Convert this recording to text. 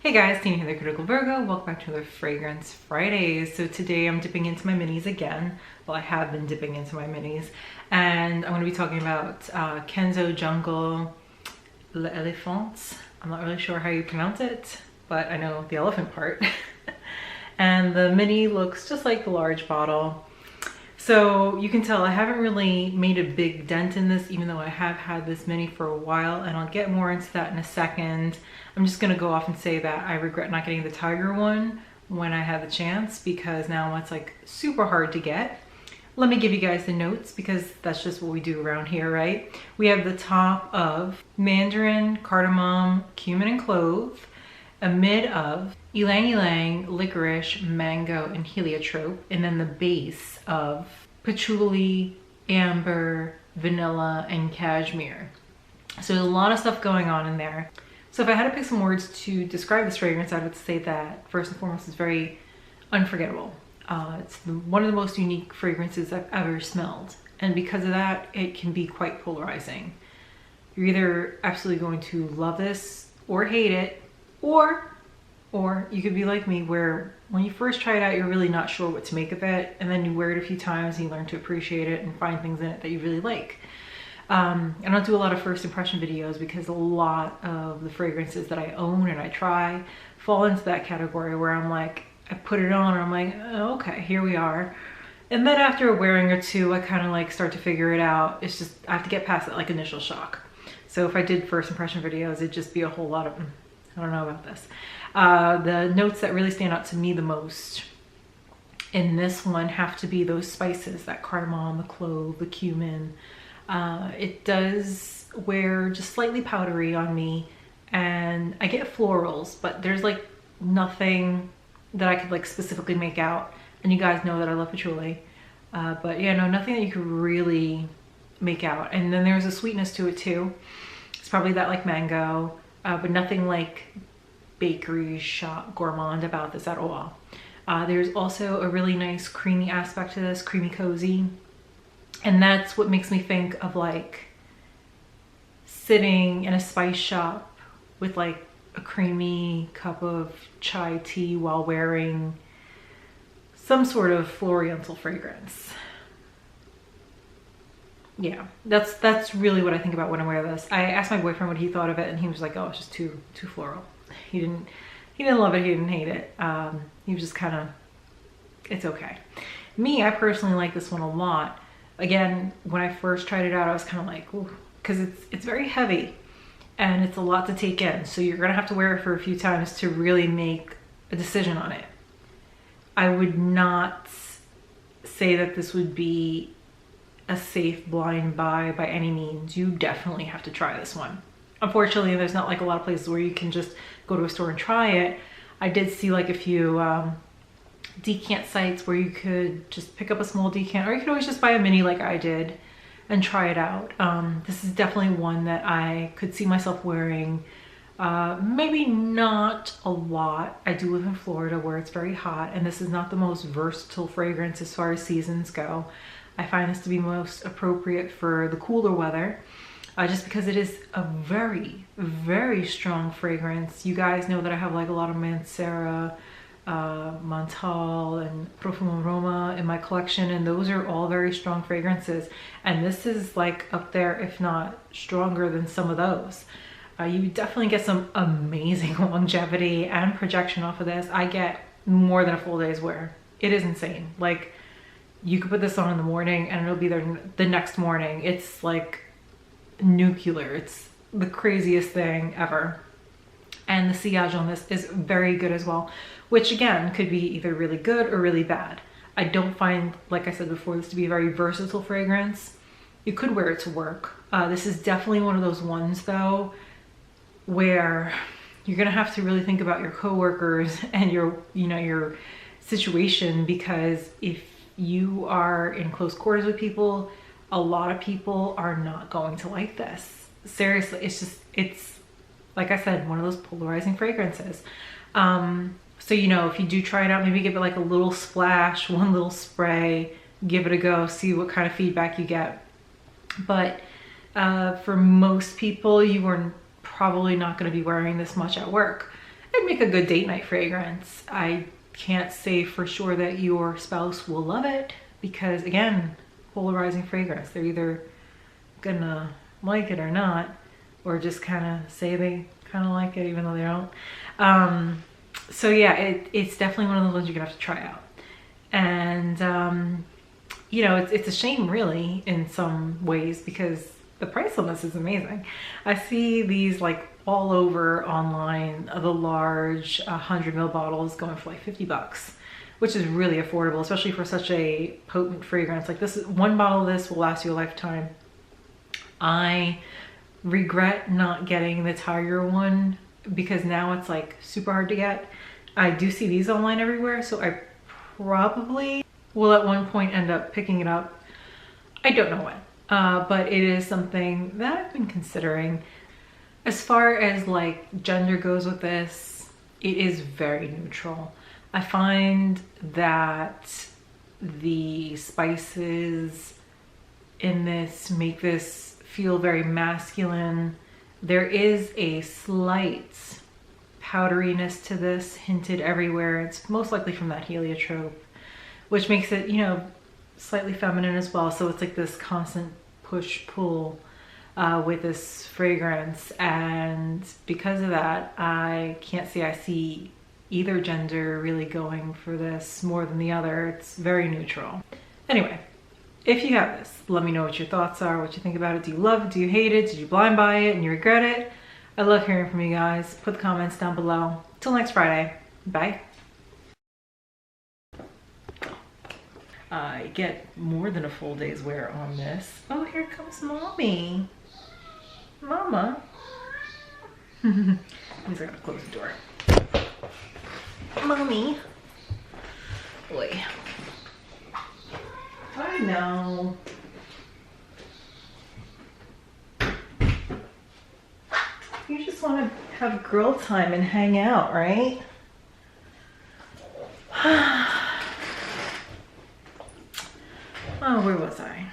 Hey guys, Tina here, the Critical Virgo. Welcome back to another Fragrance Fridays. So today I'm dipping into my minis again. Well, I have been dipping into my minis. And I'm going to be talking about Kenzo Jungle L'Elephant. I'm not really sure how you pronounce it, but I know the elephant part. And the mini looks just like the large bottle. So you can tell I haven't really made a big dent in this, even though I have had this mini for a while, and I'll get more into that in a second. I'm just gonna go off and say that I regret not getting the tiger one when I had the chance, because now it's like super hard to get. Let me give you guys the notes, because that's just what we do around here, right? We have the top of Mandarin, Cardamom, Cumin, and Clove, a mid of Ylang, Licorice, Mango, and Heliotrope, and then the base of Patchouli, Amber, Vanilla, and Cashmere. So there's a lot of stuff going on in there. So if I had to pick some words to describe this fragrance, I would say that first and foremost it's very unforgettable. It's one of the most unique fragrances I've ever smelled, and because of that it can be quite polarizing. You're either absolutely going to love this or hate it, or you could be like me, where when you first try it out, you're really not sure what to make of it, and then you wear it a few times and you learn to appreciate it and find things in it that you really like. I don't do a lot of first impression videos because a lot of the fragrances that I own and I try fall into that category where I'm like, I put it on and I'm like, oh, okay, here we are. And then after a wearing or two, I kind of like start to figure it out. It's just, I have to get past that like initial shock. So if I did first impression videos, it'd just be a whole lot of, I don't know about this. The notes that really stand out to me the most in this one have to be those spices, that cardamom, the clove, the cumin. It does wear just slightly powdery on me, and I get florals, but there's like nothing that I could like specifically make out. And you guys know that I love patchouli, but yeah, no, nothing that you could really make out. And then there's a sweetness to it too. It's probably that like mango, but nothing like bakery shop gourmand about this at all. There's also a really nice creamy aspect to this, creamy cozy. And that's what makes me think of like sitting in a spice shop with like a creamy cup of chai tea while wearing some sort of floral fragrance. Yeah, that's really what I think about when I wear this. I asked my boyfriend what he thought of it, and he was like, oh, it's just too floral. He didn't love it, he didn't hate it. He was just kind of, it's okay. Me, I personally like this one a lot. Again, when I first tried it out, I was kind of like, ooh, because it's very heavy and it's a lot to take in. So you're gonna have to wear it for a few times to really make a decision on it. I would not say that this would be a safe blind buy by any means. You definitely have to try this one. Unfortunately, there's not like a lot of places where you can just go to a store and try it. I did see like a few decant sites where you could just pick up a small decant, or you could always just buy a mini like I did and try it out. This is definitely one that I could see myself wearing. Maybe not a lot. I do live in Florida where it's very hot, and this is not the most versatile fragrance as far as seasons go. I find this to be most appropriate for the cooler weather, just because it is a very, very strong fragrance. You guys know that I have like a lot of Mancera, Mental, and Profumo Roma in my collection, and those are all very strong fragrances. And this is like up there, if not stronger than some of those. You definitely get some amazing longevity and projection off of this. I get more than a full day's wear. It is insane. Like, you could put this on in the morning and it'll be there the next morning. It's like nuclear. It's the craziest thing ever. And the sillage on this is very good as well, which again could be either really good or really bad. I don't find, like I said before, this to be a very versatile fragrance. You could wear it to work. This is definitely one of those ones though where you're gonna have to really think about your coworkers and your situation, because if you are in close quarters with people, a lot of people are not going to like this. Seriously, it's like I said, one of those polarizing fragrances. So, if you do try it out, maybe give it like a little splash, one little spray, give it a go, see what kind of feedback you get. But For most people, you are probably not going to be wearing this much at work. It'd make a good date night fragrance. I can't say for sure that your spouse will love it because, again, polarizing fragrance. They're either gonna like it or not, or just kind of say they kind of like it even though they don't. So yeah, it's definitely one of those ones you're gonna have to try out. And you know, it's a shame really in some ways because the price on this is amazing. I see these like all over online, the large 100 ml bottles going for like 50 bucks, which is really affordable, especially for such a potent fragrance. Like this, one bottle of this will last you a lifetime. I regret not getting the Tiger one because now it's like super hard to get. I do see these online everywhere, so I probably will at one point end up picking it up. I don't know when, but it is something that I've been considering. As far as like gender goes with this, it is very neutral. I find that the spices in this make this feel very masculine. There is a slight powderiness to this hinted everywhere. It's most likely from that heliotrope, which makes it, you know, slightly feminine as well. So it's like this constant push-pull with this fragrance. And because of that, I can't say I see either gender really going for this more than the other. It's very neutral. Anyway, if you have this, let me know what your thoughts are, what you think about it. Do you love it? Do you hate it? Did you blind buy it and you regret it? I love hearing from you guys. Put the comments down below. Till next Friday. Bye. I get more than a full day's wear on this. Oh, here comes mommy. Mama. At least I gotta close the door. Mommy. Boy. I know. You just want to have girl time and hang out, right? Oh, where was I?